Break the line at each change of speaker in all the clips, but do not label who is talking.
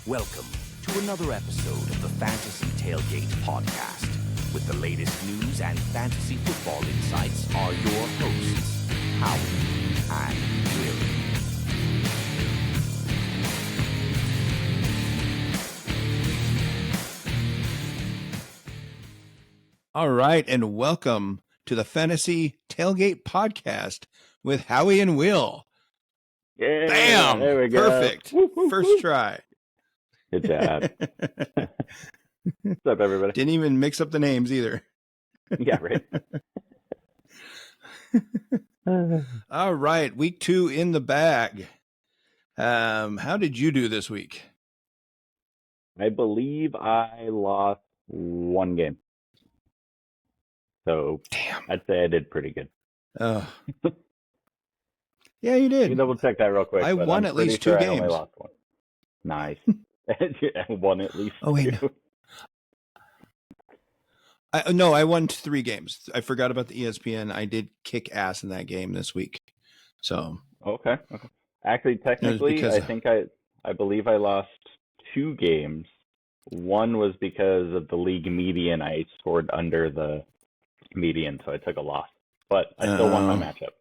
Welcome to another episode of the Fantasy Tailgate podcast. With the latest news and fantasy football insights are your hosts, Howie and Will.
All right, and welcome to the Fantasy Tailgate podcast with Howie and Will.
Yeah,
Bam!
there we go.
Perfect. First try.
Good job. What's up, everybody?
Didn't even mix up the names either.
Yeah, right.
All right, week 2 in the bag. How did you do this week?
I believe I lost one game. So
Damn.
I'd say I did pretty good.
Yeah, you did.
You double check that real quick.
I
but
won
I'm
at least
pretty
2
sure I only
games.
lost one. Nice. I won at least
Oh, wait,
two.
No. I won 3 games. I forgot about the ESPN. I did kick ass in that game this week. So
Okay. Actually, technically,
because-
I think I believe I lost 2 games. One was because of the league median. I scored under the median, so I took a loss. But I still won my matchup.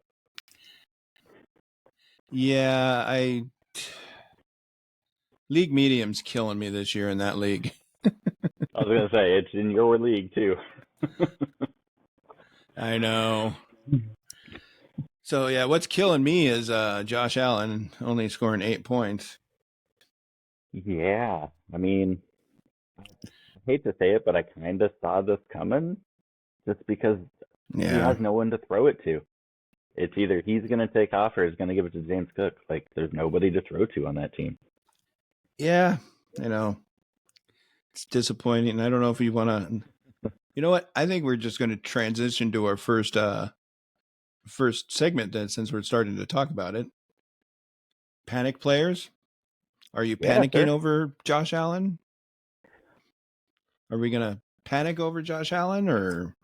Yeah, league medium's killing me this year in that league.
I was going to say, it's in your league, too.
I know. So, yeah, what's killing me is Josh Allen only scoring 8 points.
Yeah. I mean, I hate to say it, but I kind of saw this coming just because he has no one to throw it to. It's either he's going to take off or he's going to give it to James Cook. Like, there's nobody to throw to on that team.
Yeah, I know. It's disappointing. I don't know if you want to... You know what? I think we're just going to transition to our first segment then, since we're starting to talk about it. Panic players? Are you panicking over Josh Allen? Are we going to panic over Josh Allen or...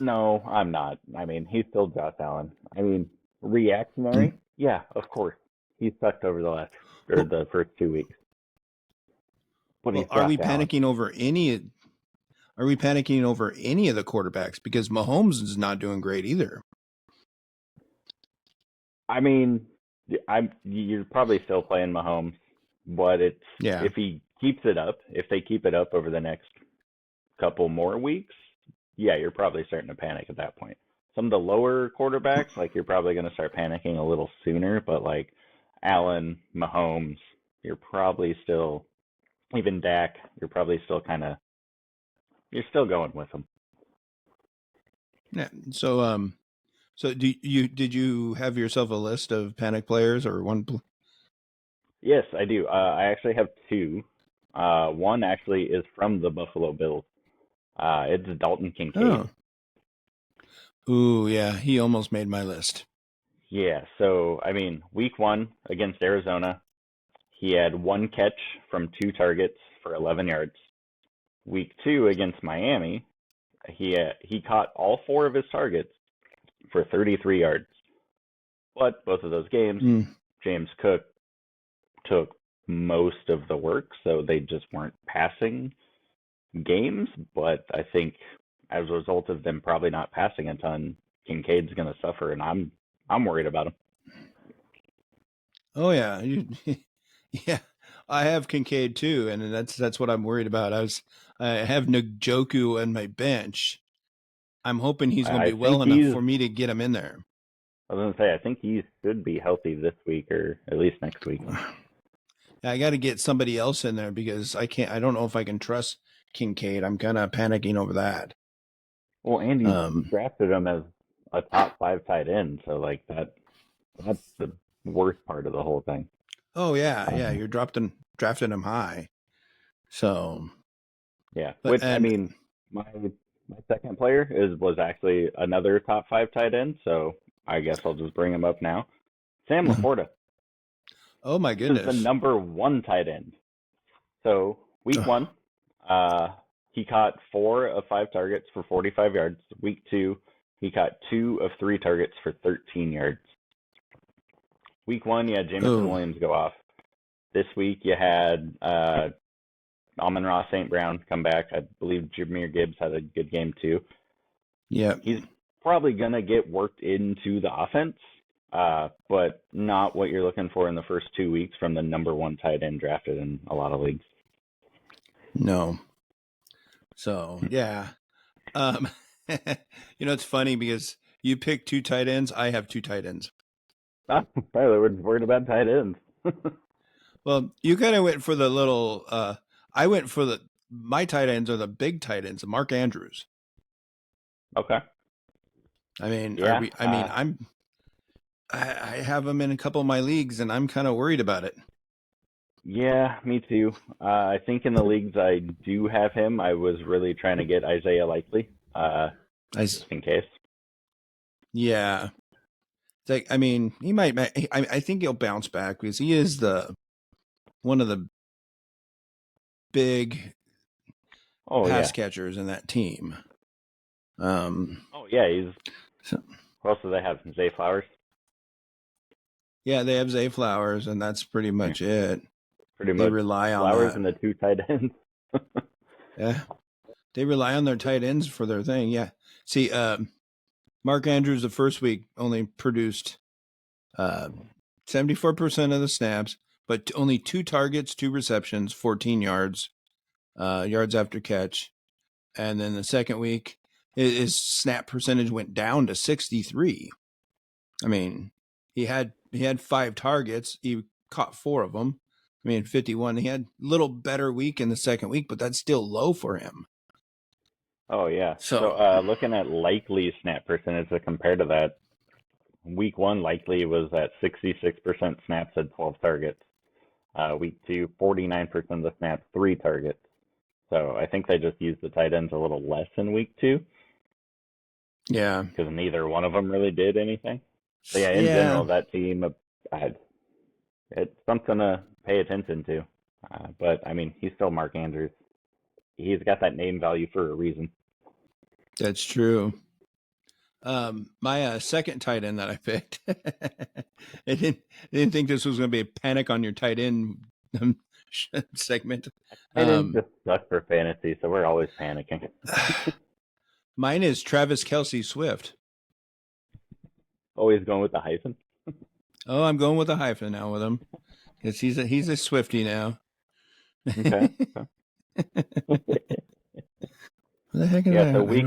No, I'm not. I mean, he's still Josh Allen. I mean, reactionary? Yeah, of course. He sucked over the first 2 weeks. But
Well, are we panicking over any of the quarterbacks? Because Mahomes is not doing great either.
I mean, you're probably still playing Mahomes, but if he keeps it up, if they keep it up over the next couple more weeks, yeah, you're probably starting to panic at that point. Some of the lower quarterbacks, like, you're probably going to start panicking a little sooner, but like Allen, Mahomes, you're probably still, even Dak, you're probably still you're still going with them.
Yeah. So did you have yourself a list of panic players or one?
Yes, I do. I actually have 2. One actually is from the Buffalo Bills. It's Dalton Kincaid.
Oh. Ooh, yeah, he almost made my list.
Yeah, so, I mean, week 1 against Arizona, he had 1 catch from 2 targets for 11 yards. Week 2 against Miami, he caught all 4 of his targets for 33 yards. But both of those games, James Cook took most of the work, so they just weren't passing games. But I think as a result of them probably not passing a ton, Kincaid's going to suffer, and I'm worried about him.
Oh yeah, yeah. I have Kincaid too, and that's what I'm worried about. I have Njoku on my bench. I'm hoping he's going to be well enough for me to get him in there.
I was going to say, I think he should be healthy this week or at least next week.
I got to get somebody else in there because I don't know if I can trust Kincaid. I'm kind of panicking over that.
Well, and you drafted him as a top 5 tight end, so like that's the worst part of the whole thing.
Oh yeah, you're drafting him high. So
yeah, I mean, my second player was actually another top 5 tight end, so I guess I'll just bring him up now. Sam Laporta.
Oh my goodness.
This is the number 1 tight end. So week 1, he caught 4 of 5 targets for 45 yards. Week 2, he caught 2 of 3 targets for 13 yards. Week 1, yeah, Jameson Williams go off. This week you had Amon-Ra St. Brown come back. I believe Jahmyr Gibbs had a good game too.
Yeah.
He's probably going to get worked into the offense, but not what you're looking for in the first 2 weeks from the number one tight end drafted in a lot of leagues.
No. So, yeah. It's funny because you pick 2 tight ends. I have 2 tight ends.
Tyler, we're worried about tight ends.
Well, you kind of went for the little, I went for my tight ends are the big tight ends, Mark Andrews.
Okay.
I mean,
yeah,
I have him in a couple of my leagues and I'm kind of worried about it.
Yeah, me too. I think in the leagues I do have him, I was really trying to get Isaiah Likely, just in case.
Yeah. It's like, I mean, he might, I think he'll bounce back because he is one of the big pass catchers in that team.
He's. Who else do they have? Zay Flowers?
Yeah, they have Zay Flowers, and that's pretty much it.
Pretty much.
They rely on
Flowers and the 2 tight ends.
Yeah. They rely on their tight ends for their thing. Yeah. See, Mark Andrews the first week only produced 74% of the snaps, but only 2 targets, 2 receptions, 14 yards, yards after catch. And then the second week, his snap percentage went down to 63. I mean, he had 5 targets. He caught 4 of them. I mean, 51. He had a little better week in the second week, but that's still low for him.
Oh, yeah. So looking at Likely snap percentage compared to that, week 1, Likely was at 66% snaps at 12 targets. Week 2, 49% of the snaps, 3 targets. So I think they just used the tight ends a little less in week 2.
Yeah.
Because neither one of them really did anything. So yeah, in general, that team, it's something to pay attention to. But I mean, he's still Mark Andrews. He's got that name value for a reason.
That's true. My second tight end that I picked, I didn't think this was going to be a panic on your tight end segment.
Tight ends just suck for fantasy, so we're always panicking.
Mine is Travis Kelce Swift.
Always going with the hyphen?
Oh, I'm going with a hyphen now with him. Because he's a Swiftie now.
Okay.
What the heck is that?
So week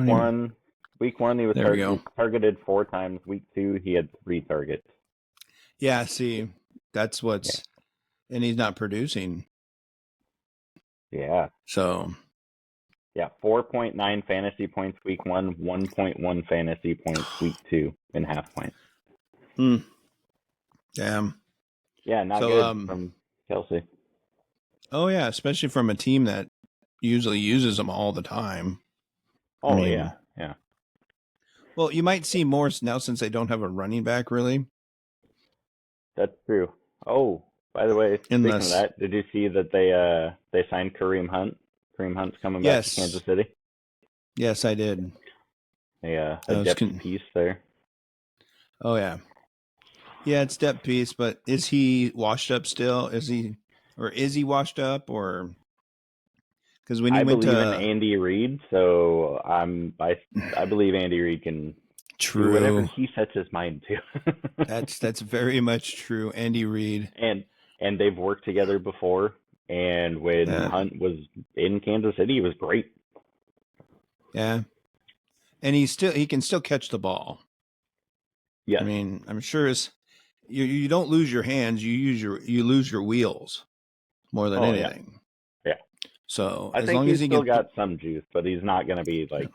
one he was targeted 4 times. Week 2 he had 3 targets.
Yeah, see, that's what's and he's not producing.
Yeah.
So
4.9 fantasy points week 1, 1.1 fantasy points week 2 in half points.
Damn.
Yeah, not good from Kelce.
Oh yeah, especially from a team that usually uses them all the time.
Oh, yeah.
Well, you might see more now since they don't have a running back, really.
That's true. Oh, by the way, speaking of that, did you see that they signed Kareem Hunt? Kareem Hunt's coming back to Kansas City.
Yes, I did.
A depth piece there.
Oh yeah, it's depth piece. But is he washed up still? Is he washed up or? Because when he went
believe in Andy Reid, so I believe Andy Reid can do whatever he sets his mind to.
That's very much true, Andy Reid.
And they've worked together before. And when Hunt was in Kansas City, he was great.
Yeah, and he can still catch the ball. Yeah, I mean, I'm sure you don't lose your hands, you lose your wheels more than anything.
Yeah.
So
I think he's still got some juice, but he's not going to be like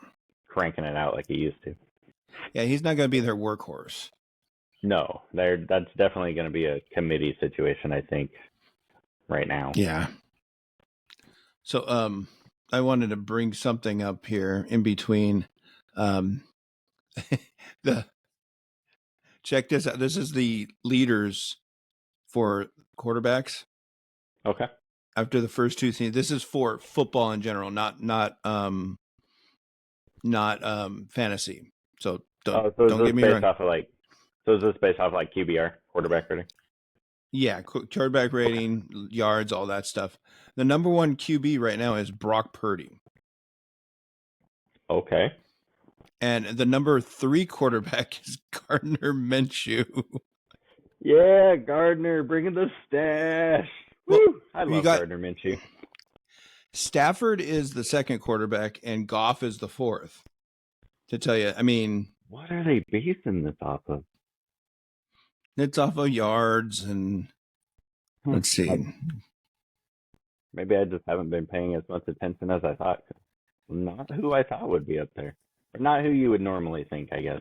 cranking it out like he used to.
Yeah, he's not going to be their workhorse.
No, that's definitely going to be a committee situation, I think, right now.
Yeah. So I wanted to bring something up here in between. Check this out. This is the leaders for quarterbacks.
Okay.
After the first 2 seasons, this is for football in general, not fantasy. So don't get me wrong.
So is this based off like QBR, quarterback rating?
Yeah, quarterback rating, yards, all that stuff. The number one QB right now is Brock Purdy.
Okay.
And the number 3 quarterback is Gardner Minshew.
Yeah, Gardner, bringing the stash.
Well,
Woo! I love Gardner Minshew.
Stafford is the second quarterback, and Goff is the fourth. To tell you, I mean,
what are they basing this off of?
It's off of yards and let's see.
Maybe I just haven't been paying as much attention as I thought. Not who I thought would be up there, or not who you would normally think, I guess.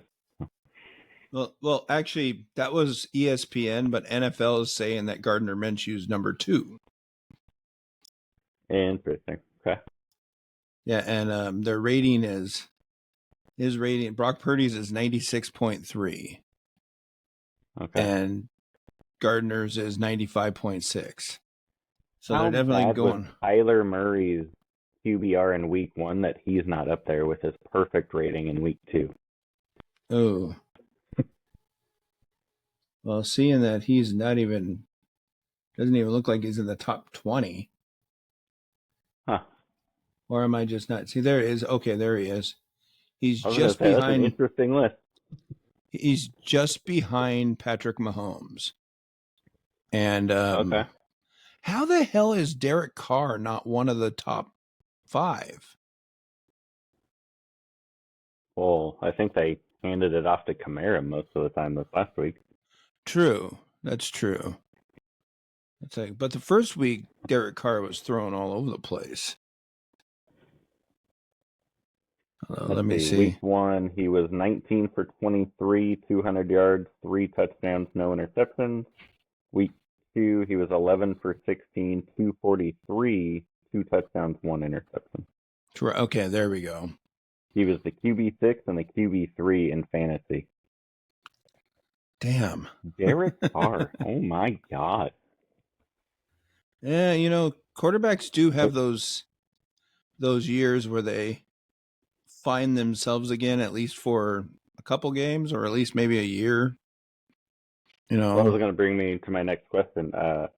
Well, actually, that was ESPN, but NFL is saying that Gardner Minshew is number 2.
Interesting. Okay.
Yeah, and their rating is his rating. Brock Purdy's is 96.3.
Okay.
And Gardner's is 95.6. So
how
they're definitely
bad
going.
Was Kyler Murray's QBR in week 1 that he's not up there with his perfect rating in week 2?
Oh. Well, seeing that he's doesn't even look like he's in the top 20.
Huh.
Or am I just not? See, there he is. Okay, there he is. He's just
behind.
That's an
interesting list.
He's just behind Patrick Mahomes. And
okay.
How the hell is Derek Carr not one of the top 5?
Well, I think they handed it off to Kamara most of the time this last week.
True. That's true. But the first week, Derek Carr was thrown all over the place. Let me see.
Week 1, he was 19 for 23, 200 yards, 3 touchdowns, no interceptions. Week 2, he was 11 for 16, 243, 2 touchdowns, 1 interception.
Okay, there we go.
He was the QB6 and the QB3 in fantasy.
Damn.
Derek Carr. Oh, my God.
Yeah, quarterbacks do have those years where they find themselves again, at least for a couple games or at least maybe a year.
Well, that was going to bring me to my next question. Are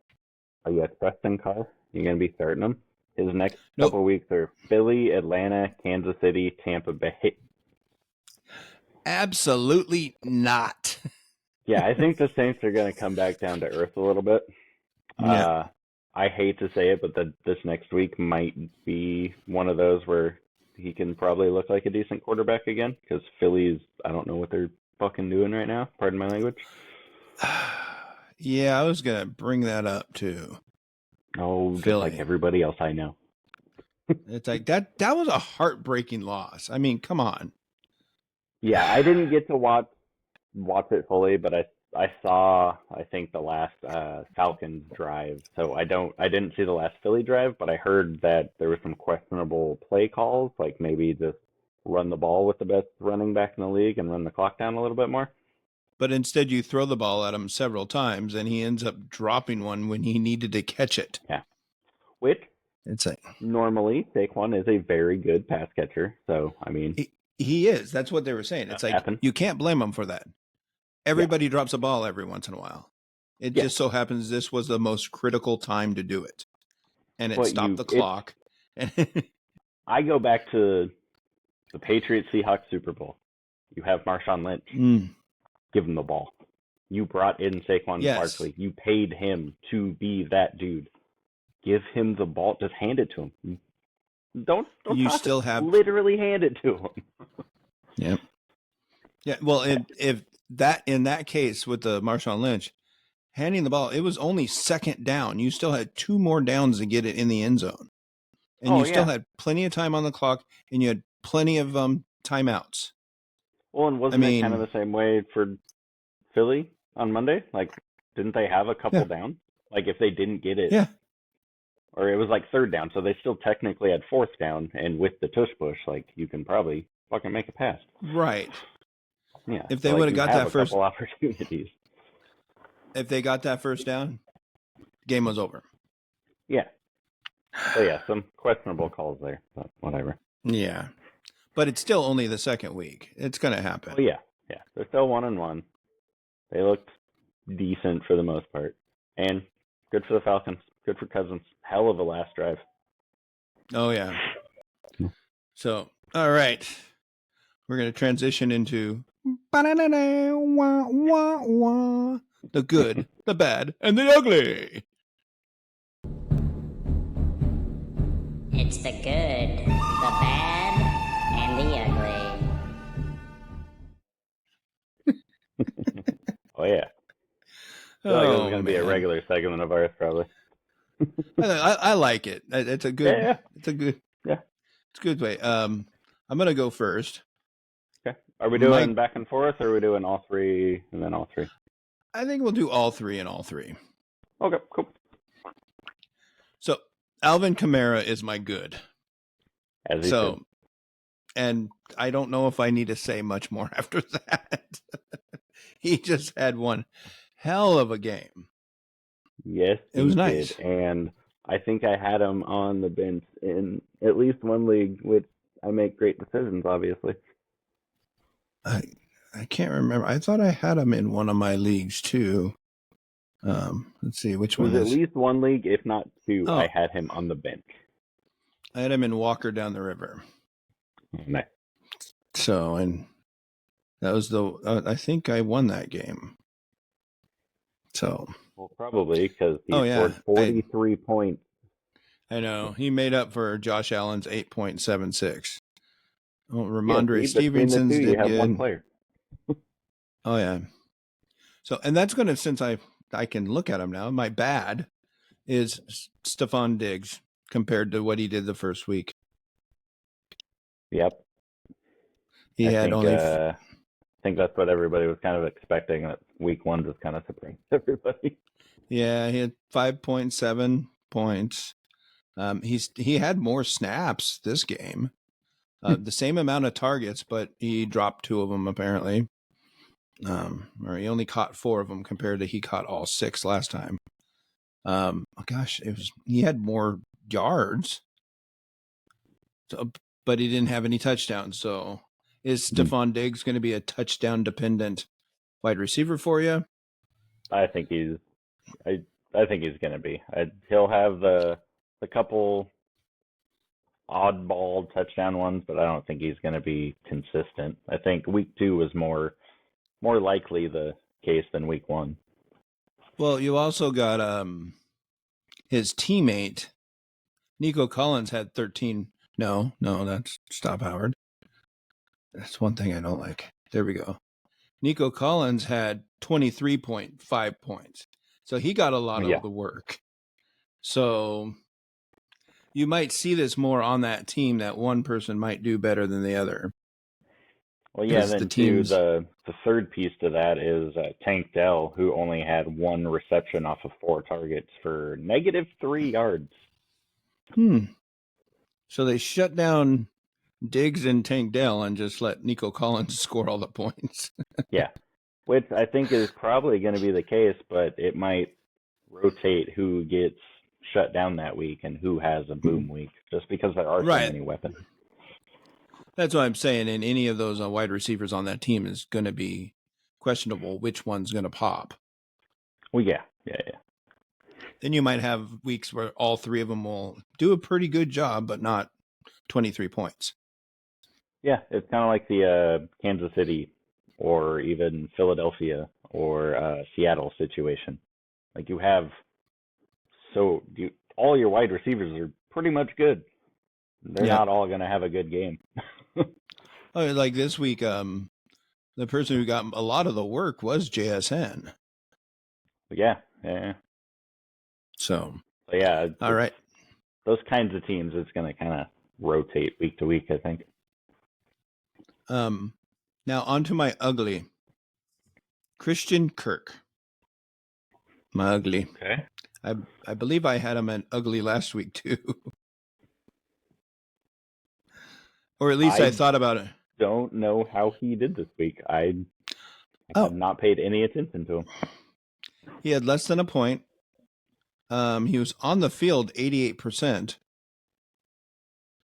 you trusting Carr? You going to be starting him? His next couple weeks are Philly, Atlanta, Kansas City, Tampa Bay.
Absolutely not.
Yeah, I think the Saints are going to come back down to earth a little bit.
Yeah.
I hate to say it, but this next week might be one of those where he can probably look like a decent quarterback again, because Philly's, I don't know what they're fucking doing right now. Pardon my language.
Yeah, I was going to bring that up too.
Oh, Philly. Just like everybody else I know.
It's like that was a heartbreaking loss. I mean, come on.
Yeah, I didn't get to watch it fully, but I saw, I think, the last Falcons drive. So I didn't see the last Philly drive, but I heard that there were some questionable play calls, like maybe just run the ball with the best running back in the league and run the clock down a little bit more.
But instead you throw the ball at him several times and he ends up dropping one when he needed to catch it.
Yeah. Which normally Saquon is a very good pass catcher. So, I mean,
he is. That's what they were saying. It's like you can't blame him for that. Everybody drops a ball every once in a while. It just so happens this was the most critical time to do it. And it stopped the clock.
I go back to the Patriots Seahawks Super Bowl. You have Marshawn Lynch. Give him the ball. You brought in Saquon Barkley. You paid him to be that dude. Give him the ball. Just hand it to him. Don't
you still have
literally hand it to him.
Yep. Yeah. Well, if that in that case with the Marshawn Lynch, handing the ball, it was only second down. You still had 2 more downs to get it in the end zone, and you still had plenty of time on the clock, and you had plenty of timeouts.
Well, and wasn't it kind of the same way for Philly on Monday? Like, didn't they have a couple downs? Like, if they didn't get it, or it was like 3rd down, so they still technically had 4th down, and with the tush push, like, you can probably fucking make a pass.
Right.
Yeah.
If they would have got that first
opportunities.
If they got that first down, game was over.
Yeah. So yeah, some questionable calls there, but whatever.
Yeah. But it's still only the second week. It's going to happen.
Oh, yeah. Yeah. They're still 1-1. They looked decent for the most part. And good for the Falcons. Good for Cousins. Hell of a last drive.
Oh, yeah. So, all right. We're going to transition into the good, the bad, and the ugly.
It's the good, the bad, and the ugly.
Oh, yeah. I feel like this is going to be a regular segment of ours, probably.
I like it. It's a good.
Yeah.
It's a good.
Yeah.
It's a good way. I'm gonna go first.
Okay. Are we doing back and forth, or are we doing all three and then all three?
I think we'll do all three and all three.
Okay. Cool.
So Alvin Kamara is my good.
As he should.
And I don't know if I need to say much more after that. He just had one hell of a game.
Yes,
it was nice.
And I think I had him on the bench in at least one league, which I make great decisions, obviously.
I can't remember. I thought I had him in one of my leagues too. Let's see which one.
It was at least one league, if not two.
Oh.
I had him on the bench.
I had him in Walker Down the River.
Nice.
So, and that was I think I won that game. So.
Well, probably because he scored 43 points.
I know. He made up for Josh Allen's 8.76. Well, Ramondre Stevenson's did good.
One player.
Oh, yeah. So, and that's going to, since I can look at him now, my bad is Stephon Diggs compared to what he did the first week.
Yep. I think that's what everybody was kind of expecting. That week one just kind of surprised everybody.
Yeah, he had 5.7 points. He had more snaps this game. The same amount of targets, but he dropped 2 of them apparently. Or he only caught 4 of them compared to he caught all 6 last time. He had more yards. So, but he didn't have any touchdowns. So is Stephon Diggs going to be a touchdown dependent wide receiver for you?
I think he's going to be. He'll have the couple oddball touchdown ones, but I don't think he's going to be consistent. I think week 2 was more likely the case than week 1.
Well, you also got his teammate Nico Collins had 13. No, that's stop Howard. That's one thing I don't like. There we go. Nico Collins had 23.5 points. So he got a lot of the work. So you might see this more on that team, that one person might do better than the other.
Well, yeah, then the third piece to that is Tank Dell, who only had 1 reception off of 4 targets for -3 yards.
So they shut down Diggs and Tank Dell and just let Nico Collins score all the points.
Yeah, which I think is probably going to be the case, but it might rotate who gets shut down that week and who has a boom week, just because there are so many weapons.
That's what I'm saying. And any of those wide receivers on that team is going to be questionable which one's going to pop.
Well, yeah.
Then you might have weeks where all 3 of them will do a pretty good job, but not 23 points.
Yeah, it's kind of like the Kansas City or even Philadelphia or Seattle situation. Like all your wide receivers are pretty much good. They're not all going to have a good game.
Like this week, the person who got a lot of the work was JSN.
Yeah.
So
all right. Those kinds of teams, it's going to kind of rotate week to week, I think.
Now on to my ugly. Christian Kirk. My ugly.
Okay.
I believe I had him an ugly last week too. Or at least I thought about it.
Don't know how he did this week. I have not paid any attention to him.
He had less than a point. He was on the field 88%,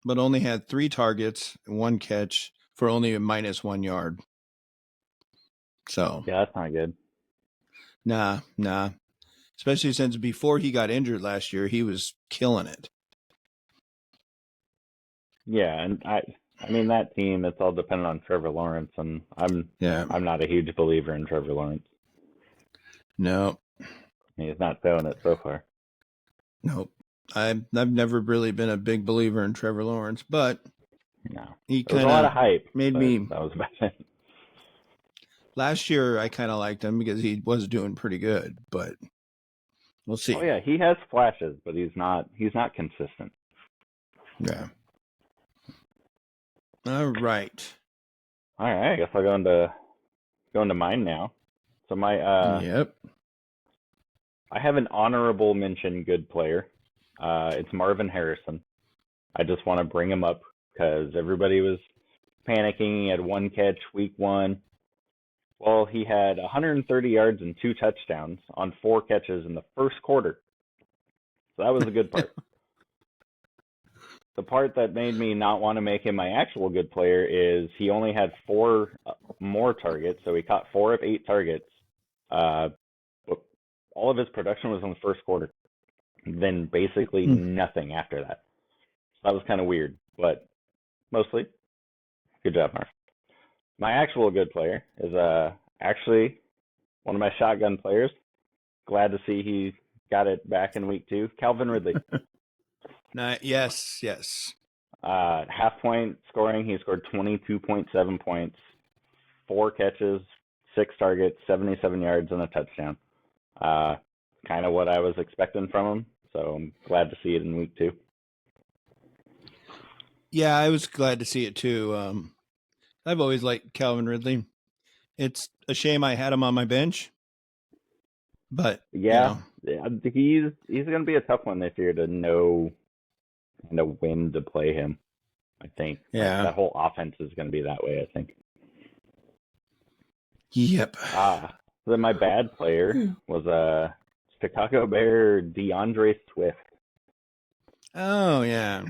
but only had 3 targets, 1 catch for only a -1 yard. So
yeah, that's not good.
Nah. especially since before he got injured last year, he was killing it.
Yeah, and I mean that team. It's all dependent on Trevor Lawrence, and I'm not a huge believer in Trevor Lawrence.
No,
he's not showing it so far.
Nope. I've never really been a big believer in Trevor Lawrence, but
no,
he
there was a lot of hype.
Made me.
That was about it.
Last year, I kind of liked him because he was doing pretty good, but we'll see.
Oh yeah, he has flashes, but he's not consistent.
Yeah. All right.
I guess I'll go into mine now. So my
yep.
I have an honorable mention good player. It's Marvin Harrison. I just want to bring him up because everybody was panicking. He had one catch week 1. Well, he had 130 yards and 2 touchdowns on 4 catches in the first quarter. So that was a good part. The part that made me not want to make him my actual good player is he only had 4 more targets. So he caught 4 of 8 targets. But all of his production was in the first quarter. Then basically nothing after that. So that was kind of weird, but mostly good job, Mark. My actual good player is actually one of my shotgun players. Glad to see he got it back in week 2. Calvin Ridley.
Yes.
Half point scoring, he scored 22.7 points, 4 catches, 6 targets, 77 yards, and a touchdown. Kind of what I was expecting from him, so I'm glad to see it in week 2.
Yeah, I was glad to see it too. I've always liked Calvin Ridley. It's a shame I had him on my bench, but
yeah, he's going to be a tough one this year to know when to play him. I think that whole offense is going to be that way. I think.
Yep.
Then my bad player was Chicago Bear DeAndre Swift.
Oh yeah.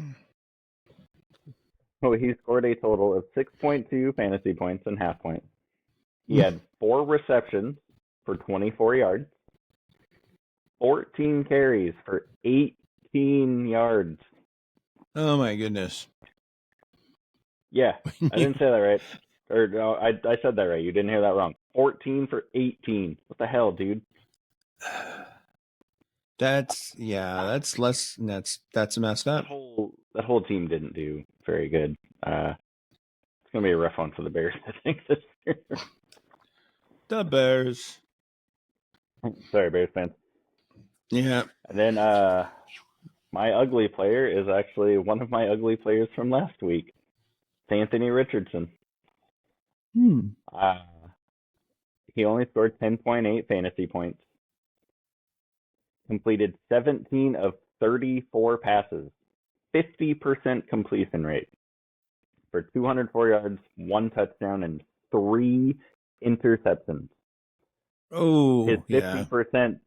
So he scored a total of 6.2 fantasy points and half point. He had 4 receptions for 24 yards, 14 carries for 18 yards.
Oh my goodness.
Yeah, I didn't say that right. Or no, I said that right. You didn't hear that wrong. 14 for 18. What the hell, dude?
That's less. That's messed up.
That whole team didn't do very good. It's gonna be a rough one for the Bears, I think, this year.
The Bears.
Sorry, Bears fans.
Yeah.
And then my ugly player is actually one of my ugly players from last week. It's Anthony Richardson. He only scored 10.8 fantasy points. Completed 17 of 34 passes. 50% completion rate. For 204 yards, 1 touchdown, and 3 interceptions.
Oh,
his 50%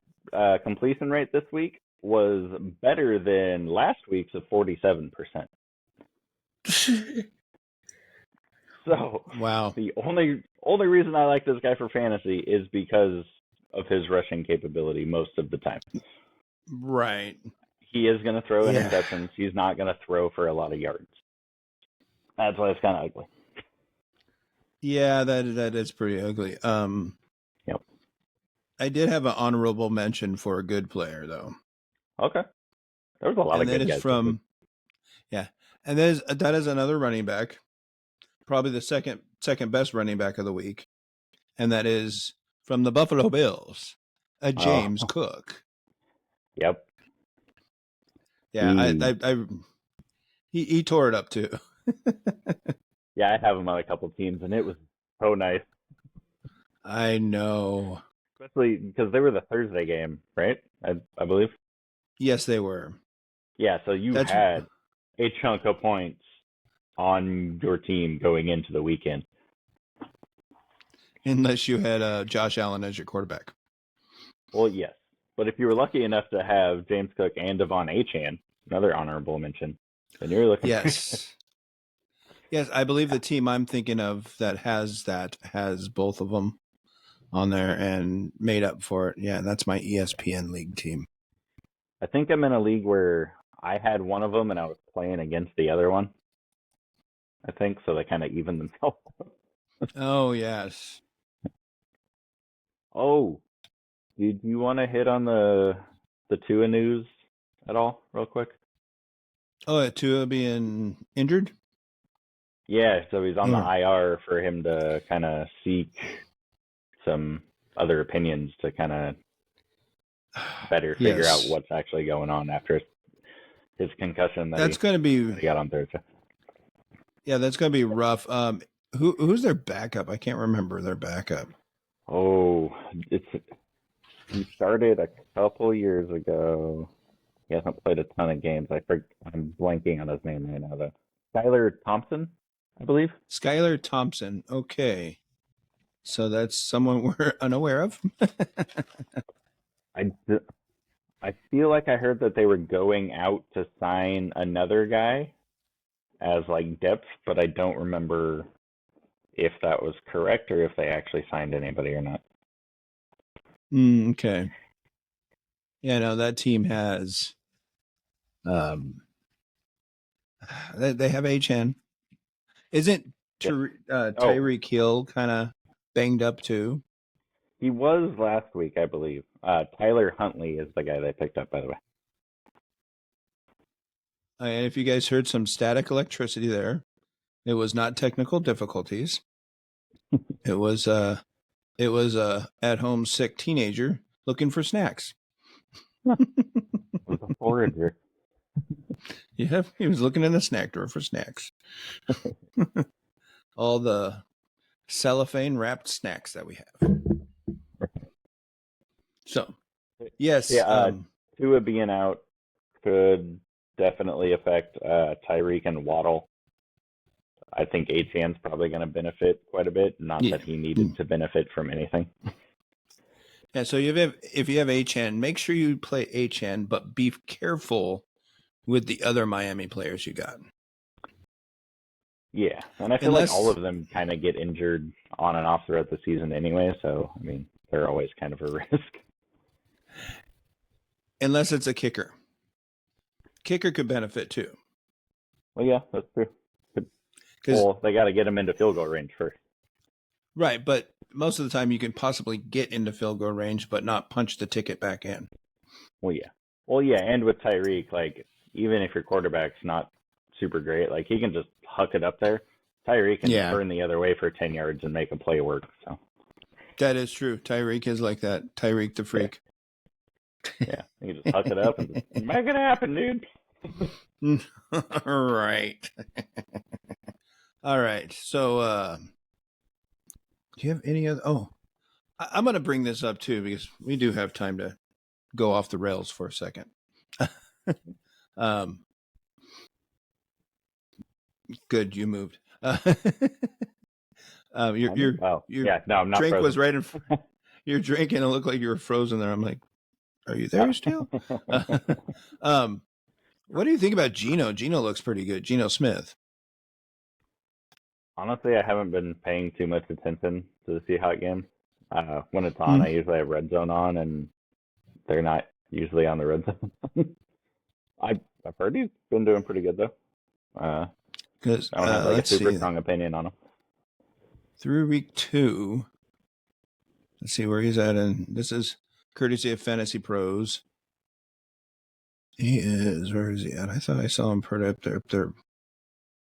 completion rate this week was better than last week's of 47%. So,
wow.
The only reason I like this guy for fantasy is because of his rushing capability most of the time.
Right.
He is going to throw interceptions. He's not going to throw for a lot of yards. That's why it's kind of ugly.
Yeah, that is pretty ugly.
Yep.
I did have an honorable mention for a good player, though.
Okay. There was a lot of good guys.
And that is another running back, probably the second best running back of the week, and that is from the Buffalo Bills, James Cook.
Yep.
Yeah, he tore it up too.
Yeah, I have him on a couple teams, and it was so nice.
I know.
Especially because they were the Thursday game, right? I believe.
Yes, they were.
Yeah, so you had a chunk of points on your team going into the weekend.
Unless you had Josh Allen as your quarterback.
Well, yes. But if you were lucky enough to have James Cook and Devon Achane, another honorable mention, then you're looking
Yes. Yes, I believe the team I'm thinking of that has both of them on there and made up for it. Yeah, that's my ESPN league team.
I think I'm in a league where I had one of them and I was playing against the other one. I think so. They kind of even themselves.
Oh yes.
Oh, did you want to hit on the Tua news at all, real quick?
Oh, Tua being injured?
Yeah, so he's on the IR for him to kind of seek some other opinions to kind of better figure out what's actually going on after his concussion
that's going to be
he got on Thursday.
Yeah, that's going to be rough. Who's their backup? I can't remember their backup.
Oh, he started a couple years ago. He hasn't played a ton of games. I'm blanking on his name right now, though. Skylar Thompson, I believe.
Skylar Thompson. Okay. So that's someone we're unaware of.
I feel like I heard that they were going out to sign another guy as like depth, but I don't remember if that was correct or if they actually signed anybody or not.
Okay. Yeah, no, that team has they have H.N. Isn't Tyreek Hill kind of banged up too?
He was last week, I believe. Tyler Huntley is the guy they picked up, by the way.
And if you guys heard some static electricity there, it was not technical difficulties. It was a at-home sick teenager looking for snacks.
It was a forager.
Yeah, he was looking in the snack drawer for snacks. All the cellophane wrapped snacks that we have. So, yes.
Yeah, Tua being out could definitely affect Tyreek and Waddle. I think Etienne's probably going to benefit quite a bit. Not that he needed to benefit from anything.
Yeah, so if you have Etienne, make sure you play Etienne, but be careful with the other Miami players you got.
Yeah, and I feel like all of them kind of get injured on and off throughout the season anyway, so, I mean, they're always kind of a risk.
Unless it's a kicker. Kicker could benefit too.
Well, yeah, that's true. Well, they got to get him into field goal range first.
Right, but most of the time you can possibly get into field goal range, but not punch the ticket back in.
Well, yeah, and with Tyreek, like, even if your quarterback's not super great, like, he can just huck it up there. Tyreek can turn the other way for 10 yards and make a play work. So
that is true. Tyreek is like that. Tyreek the freak.
Yeah, he can just huck it up and just make it happen, dude.
Right. All right. So, do you have any other? Oh, I'm going to bring this up too because we do have time to go off the rails for a second. Good, you moved. Your
I'm not
drink
frozen.
was right in front. You're drinking and it looked like you were frozen there. I'm like, are you there still? What do you think about Geno? Geno looks pretty good. Geno Smith.
Honestly, I haven't been paying too much attention to the Seahawks game. When it's on, I usually have Red Zone on, and they're not usually on the Red Zone. I've heard he's been doing pretty good, though. I don't have a super strong opinion on him.
Through week 2, let's see where he's at, and this is courtesy of Fantasy Pros. He is, where is he at? I thought I saw him put up there.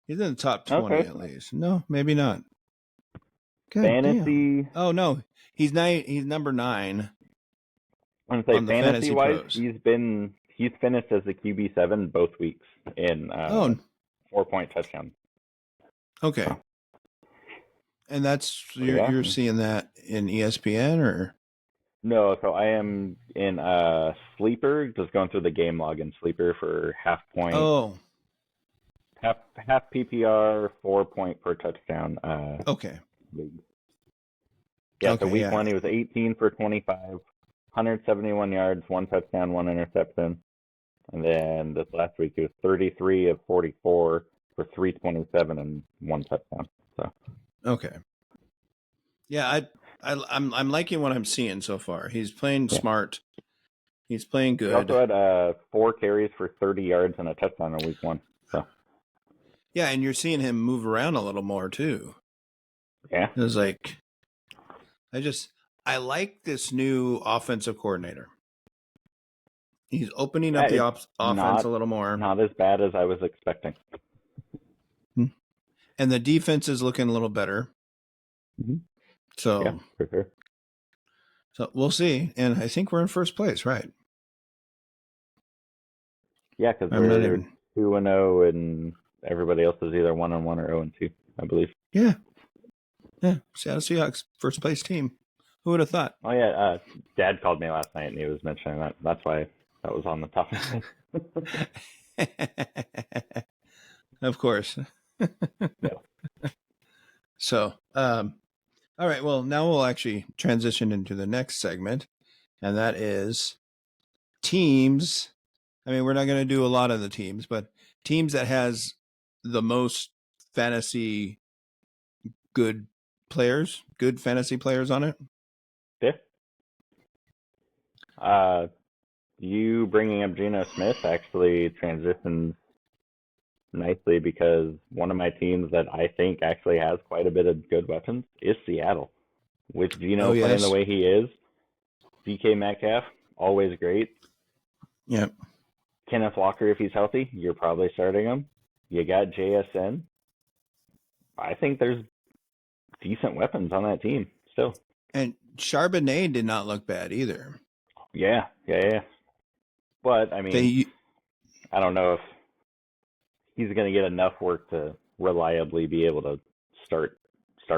He's in the top 20 at least. No, maybe not. God
Fantasy.
Damn. Oh no, he's number 9.
I want to say fantasy-wise, he's finished as a QB7 both weeks in 4-point touchdown.
Okay. And that's you're seeing that in ESPN or?
No, so I am in Sleeper, just going through the game log in Sleeper for half point.
Oh.
Half PPR, 4-point per touchdown.
Okay.
League. Yeah, so week 1 he was 18 for 25, 171 yards, 1 touchdown, 1 interception. And then this last week he was 33 of 44 for 327 and 1 touchdown. So.
Okay. Yeah, I'm liking what I'm seeing so far. He's playing smart. He's playing good.
He also had 4 carries for 30 yards and a touchdown in week 1. So
yeah, and you're seeing him move around a little more too.
Yeah.
It was like I like this new offensive coordinator. He's opening up the offense a little more.
Not as bad as I was expecting.
And the defense is looking a little better.
Mm-hmm.
So,
yeah, for sure.
So we'll see. And I think we're in first place, right?
Yeah, because we're 2-0 and everybody else is either 1-1 or 0-2, I believe.
Yeah. Yeah. Seattle Seahawks, first place team. Who would have thought?
Oh, yeah. Dad called me last night and he was mentioning that. That's why that was on the top.
Of course.
Yeah.
So, all right. Well, now we'll actually transition into the next segment, and that is teams. I mean, we're not going to do a lot of the teams, but teams that has the most fantasy good fantasy players on it.
Yeah. You bringing up Geno Smith actually transitions nicely because one of my teams that I think actually has quite a bit of good weapons is Seattle. With Geno playing the way he is, DK Metcalf, always great.
Yep.
Kenneth Walker, if he's healthy, you're probably starting him. You got JSN. I think there's decent weapons on that team still.
And Charbonnet did not look bad either.
Yeah. But, I mean, I don't know if he's going to get enough work to reliably be able to start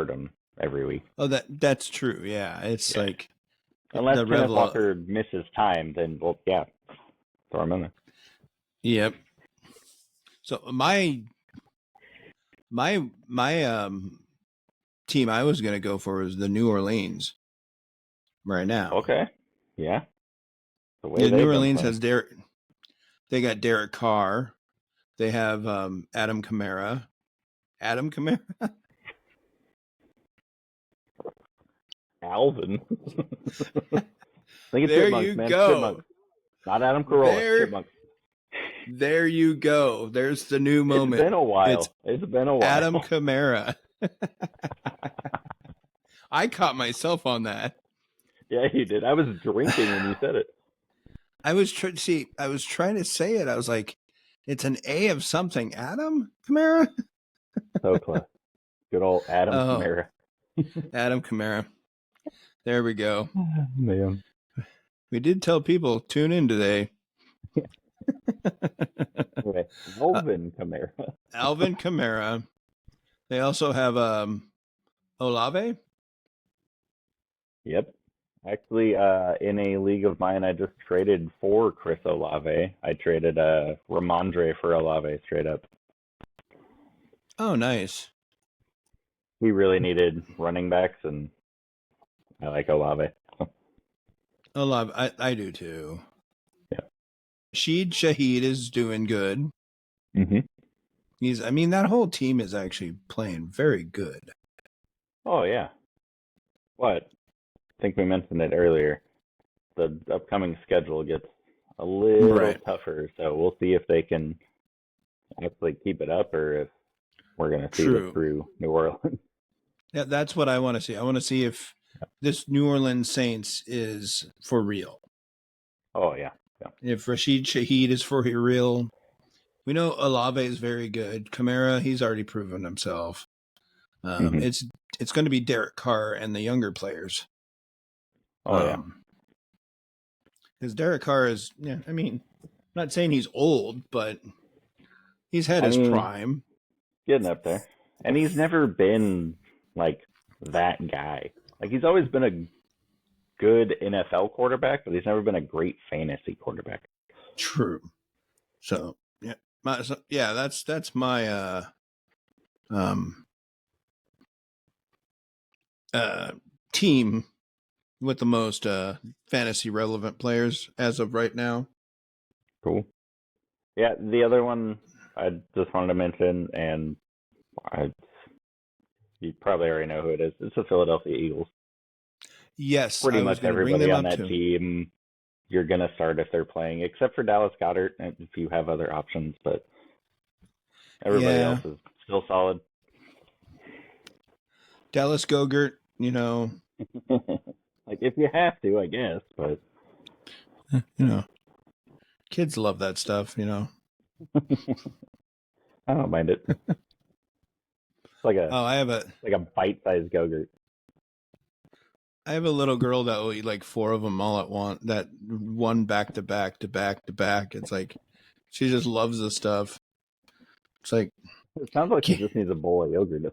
him every week.
Oh, that's true. Yeah, it's like
unless Kenneth Walker misses time, then throw him in there.
Yep. So my team I was going to go for was the New Orleans. Right now.
Okay. Yeah.
New Orleans has They got Derek Carr. They have Adam Kamara. Adam Kamara?
Alvin. I think it's
there
Chipmunks,
you
man.
go.
Chipmunks. Not Adam Carolla. Chipmunks.
There you go. There's the new moment.
It's been a while. It's been a while.
Adam Kamara. I caught myself on that.
Yeah, you did. I was drinking when you said it.
I was trying to say it. I was like, it's an A of something. Adam Kamara?
So close. Good old Adam Kamara.
Adam Kamara. There we go.
Man.
We did tell people, tune in today.
Okay. Alvin Kamara.
Alvin Kamara. They also have Olave.
Yep. Actually, in a league of mine, I just traded for Chris Olave. I traded Ramondre for Olave straight up.
Oh, nice.
We really needed running backs, and I like Olave.
Olave, I do too.
Yeah.
Shaheed is doing good.
Mm-hmm.
That whole team is actually playing very good.
Oh, yeah. But I think we mentioned it earlier. The upcoming schedule gets a little tougher, so we'll see if they can actually keep it up or if we're going to see it through New Orleans.
Yeah, that's what I want to see. I want to see if this New Orleans Saints is for real.
Oh, yeah.
If Rashid Shaheed is for real. We know Olave is very good. Kamara, he's already proven himself. It's going to be Derek Carr and the younger players.
Oh, yeah.
Because Derek Carr is, I'm not saying he's old, but he's had his prime.
Getting up there. And he's never been, like, that guy. Like, he's always been a good NFL quarterback, but he's never been a great fantasy quarterback.
True. So, that's my team with the most fantasy relevant players as of right now.
Cool. Yeah, the other one I just wanted to mention, and you probably already know who it is. It's the Philadelphia Eagles.
Yes,
pretty
I was
much
going to bring
everybody
them
on
up
that
to.
team you're going to start if they're playing, except for Dallas Goedert if you have other options, but everybody else is still solid.
Dallas Goedert,
Like, if you have to, I guess, but
kids love that stuff,
I don't mind it. It's like a bite-sized Go-Gurt.
I have a little girl that will eat like 4 of them all at once. That one back to back to back to back. It's like she just loves the stuff. It's like
It sounds like she just needs a bowl of yogurt.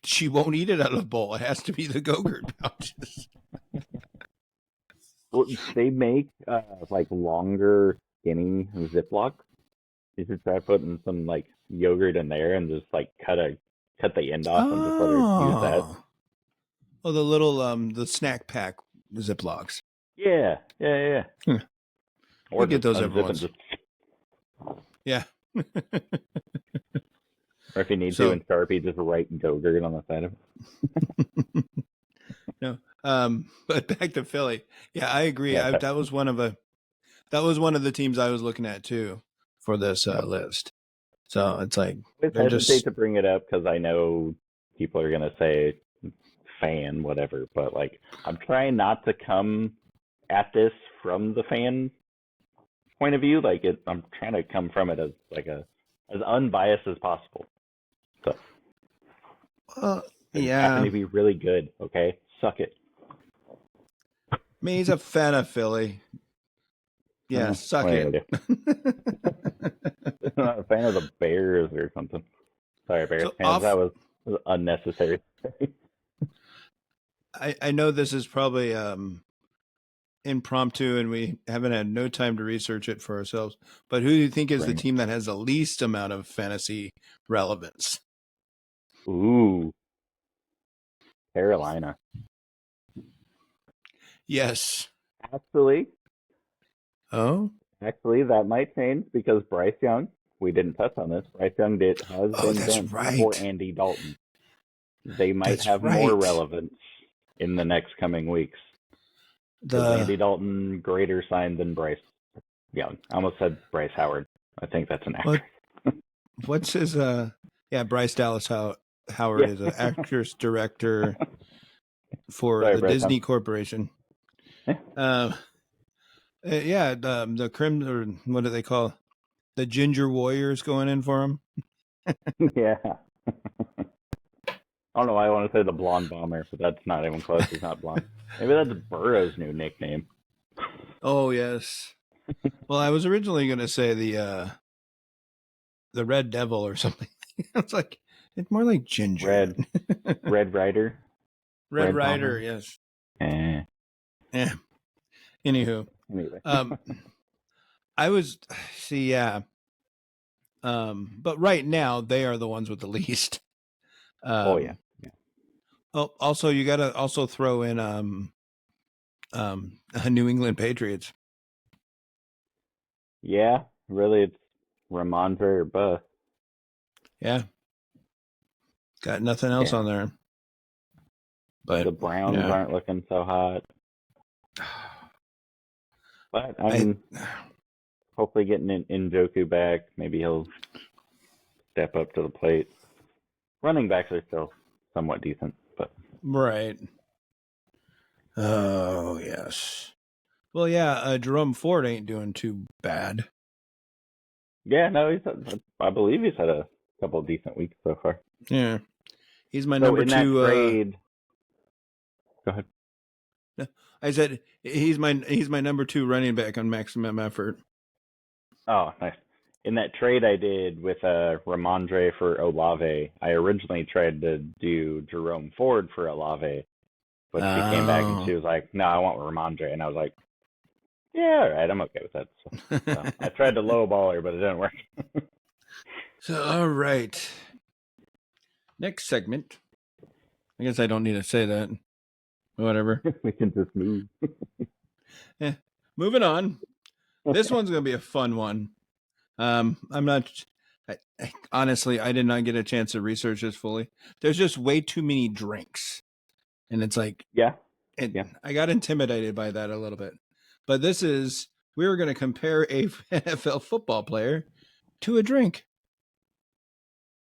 she won't eat it out of the bowl. It has to be the Go-Gurt pouches.
Well, they make like longer, skinny Ziplocs. You should try putting some like yogurt in there and just like cut the end off and just let her use that.
Oh, the little the snack pack Ziplocs.
Yeah.
Or get those every once. Yeah.
Or if you need to, in Sharpie, just write Go-Gurt on the side of it.
No. But back to Philly. Yeah, I agree. That was one of the teams I was looking at too for this list. So it's like
I hesitate to bring it up because I know people are gonna say fan, whatever, but like I'm trying not to come at this from the fan point of view. Like I'm trying to come from it as like as unbiased as possible. So happen to be really good. Okay, suck it.
I mean, he's a fan of Philly. Yeah, suck it.
Not a fan of the Bears or something. Sorry, Bears fans. That was unnecessary.
I know this is probably impromptu and we haven't had no time to research it for ourselves, but who do you think is the team that has the least amount of fantasy relevance?
Ooh. Carolina.
Yes.
Actually,
Actually,
that might change because Bryce Young, we didn't touch on this, Bryce Young has been done for Andy Dalton. They might have more relevance in the next coming weeks. Andy Dalton, greater sign than Bryce Young. I almost said Bryce Howard. I think that's an actor.
What's his, Bryce Dallas Howard is an actress director for the Disney Corporation. The Crim, or what do they call the Ginger Warriors going in for him?
Yeah. I don't know why I want to say the Blonde Bomber, but that's not even close. He's not blonde. Maybe that's Burrow's new nickname.
Oh, yes. Well, I was originally going to say the Red Devil or something. It's like, it's more like Ginger.
Red Rider?
Red Rider, yes. Yeah. Anywho.
Anyway.
But right now they are the ones with the least.
Yeah.
Oh, also you got to also throw in New England Patriots.
Yeah, really, it's Ramondre or bust.
Yeah, got nothing else on there. But
the Browns aren't looking so hot. But I mean, hopefully getting Njoku back, maybe he'll step up to the plate. Running backs are still somewhat decent, but
right. Oh yes. Well, yeah. Jerome Ford ain't doing too bad.
Yeah, no, I believe he's had a couple of decent weeks so far.
Yeah, he's my number two.
That trade, go ahead.
I said he's my number 2 running back on maximum effort.
Oh, nice. In that trade I did with Ramondre for Olave, I originally tried to do Jerome Ford for Olave, but she came back and she was like, "No, I want Ramondre," and I was like, "Yeah, all right, I'm okay with that." So I tried to lowball her, but it didn't work.
So, all right. Next segment. I guess I don't need to say that. Whatever.
We can just move.
Moving on. This one's going to be a fun one. Honestly, I did not get a chance to research this fully. There's just way too many drinks. And it's like,
Yeah.
I got intimidated by that a little bit. But we were going to compare a NFL football player to a drink.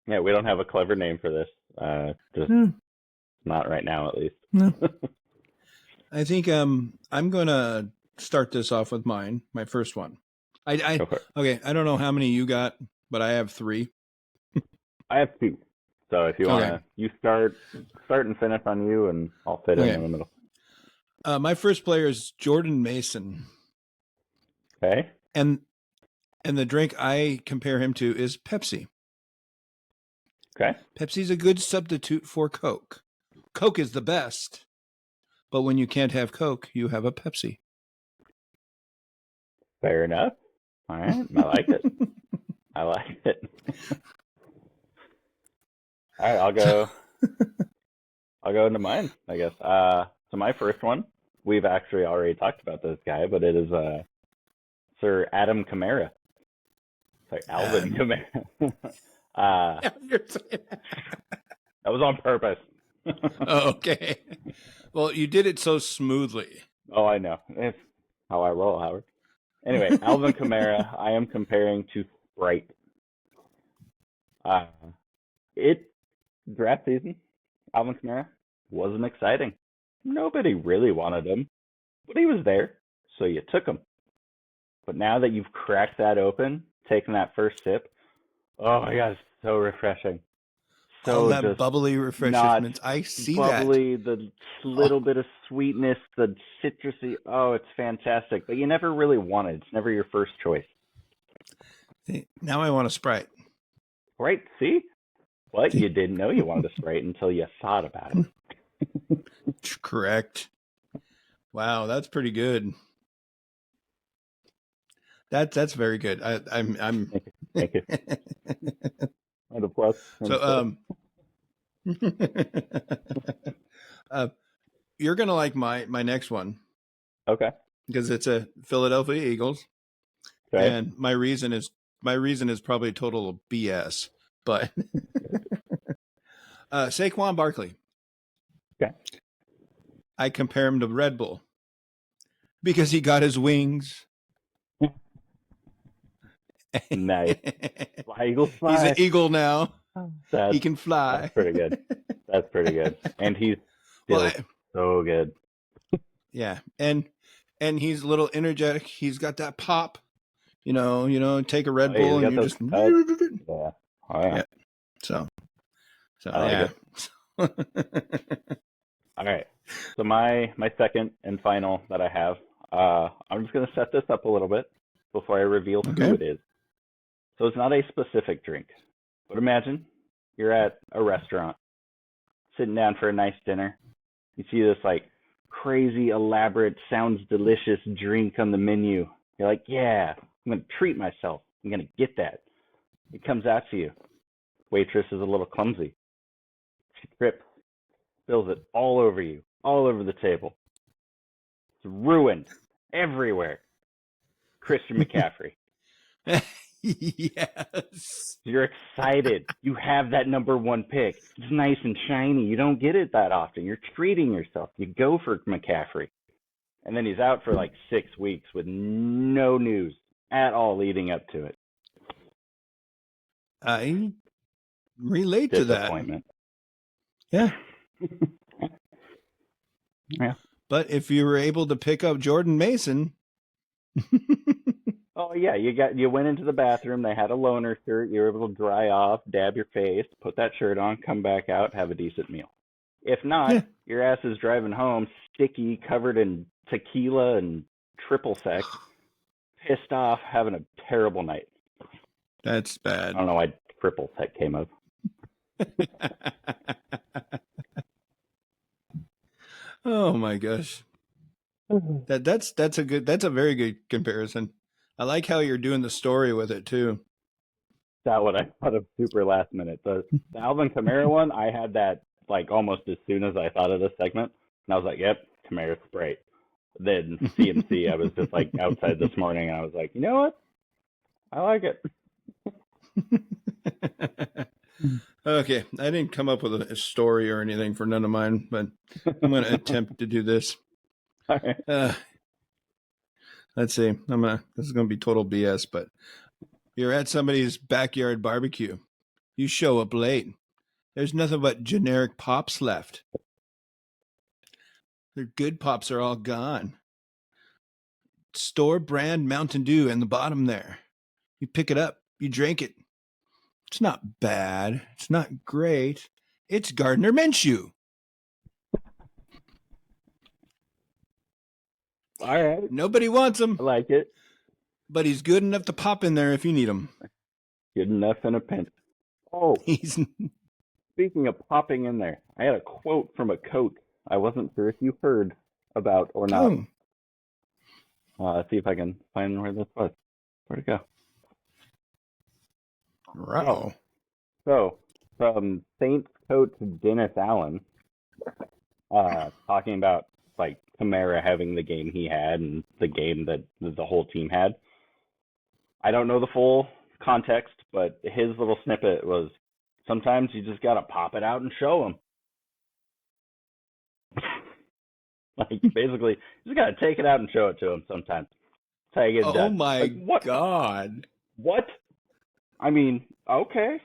Yeah, we don't have a clever name for this. Just not right now, at least.
No. I think I'm going to start this off with my first one. Okay, I don't know how many you got, but I have 3.
I have 2. So if you want to, you start and finish on you, and I'll fit in the middle.
My first player is Jordan Mason.
Okay.
And the drink I compare him to is Pepsi.
Okay.
Pepsi's a good substitute for Coke. Coke is the best, but when you can't have Coke, you have a Pepsi.
Fair enough. All right. I like it. I like it. All right, I'll go into mine, I guess. So my first one, we've actually already talked about this guy, but it is Sir Adam Kamara. Sorry, Alvin Kamara. That was on purpose.
Oh, okay. Well, you did it so smoothly.
Oh, I know. It's how I roll, Howard. Anyway, Alvin Kamara, I am comparing to Sprite. Draft season, Alvin Kamara wasn't exciting. Nobody really wanted him, but he was there, so you took him. But now that you've cracked that open, taken that first sip, oh my God, it's so refreshing. So
all that bubbly refreshment. I see
bubbly, the little bit of sweetness, the citrusy. Oh, it's fantastic. But you never really want it. It's never your first choice.
Now I want a Sprite.
Right? See? But you didn't know you wanted a Sprite until you thought about it.
Correct. Wow, that's pretty good. That's very good. I'm
Thank you. And a plus.
So you're gonna like my next one.
Okay.
Because it's a Philadelphia Eagles. Okay. And my reason is probably total of BS. But Saquon Barkley.
Okay. I
compare him to Red Bull because he got his wings.
Nice. Fly, Eagle, fly.
He's an eagle now. He can fly.
That's pretty good. That's pretty good. And he's still so good.
Yeah. And he's a little energetic. He's got that pop. You know, take a Red Bull and you just
yeah. Oh, yeah.
So
I like it. All right. So my second and final that I have, I'm just going to set this up a little bit before I reveal who it is. So it's not a specific drink, but imagine you're at a restaurant, sitting down for a nice dinner. You see this like crazy, elaborate, sounds delicious drink on the menu. You're like, yeah, I'm going to treat myself. I'm going to get that. It comes out to you. Waitress is a little clumsy. She trips, spills it all over you, all over the table. It's ruined everywhere. Christian McCaffrey.
Yes.
You're excited. You have that number 1 pick. It's nice and shiny. You don't get it that often. You're treating yourself. You go for McCaffrey. And then he's out for like 6 weeks with no news at all leading up to it.
I relate to that.
Disappointment.
Yeah.
Yeah.
But if you were able to pick up Jordan Mason.
Oh yeah, you went into the bathroom, they had a loaner shirt, you were able to dry off, dab your face, put that shirt on, come back out, have a decent meal. If not, your ass is driving home sticky, covered in tequila and triple sec, pissed off, having a terrible night.
That's bad.
I don't know why triple sec came up.
Oh my gosh. That's a very good comparison. I like how you're doing the story with it too.
That what I thought of super last minute. The Alvin Kamara one, I had that like almost as soon as I thought of this segment, and I was like, "Yep, Kamara Sprite." Then CMC, I was just like outside this morning, and I was like, "You know what? I like it."
Okay, I didn't come up with a story or anything for none of mine, but I'm going to attempt to do this.
All right.
Let's see. This is going to be total BS, but you're at somebody's backyard barbecue. You show up late. There's nothing but generic pops left. Their good pops are all gone. Store brand Mountain Dew in the bottom there. You pick it up. You drink it. It's not bad. It's not great. It's Gardner Minshew.
All right.
Nobody wants him.
I like it.
But he's good enough to pop in there if you need him.
Good enough in a pinch. Oh, speaking of popping in there, I had a quote from a coach. I wasn't sure if you heard about or not. Let's see if I can find where this was. Where'd it go?
Wow.
So, from Saints coach Dennis Allen, talking about like Kamara having the game he had and the game that the whole team had. I don't know the full context, but his little snippet was, sometimes you just gotta pop it out and show them. Like, basically, you just gotta take it out and show it to them sometimes. That's how you get it done.
Oh my
like,
God.
What? I mean, okay,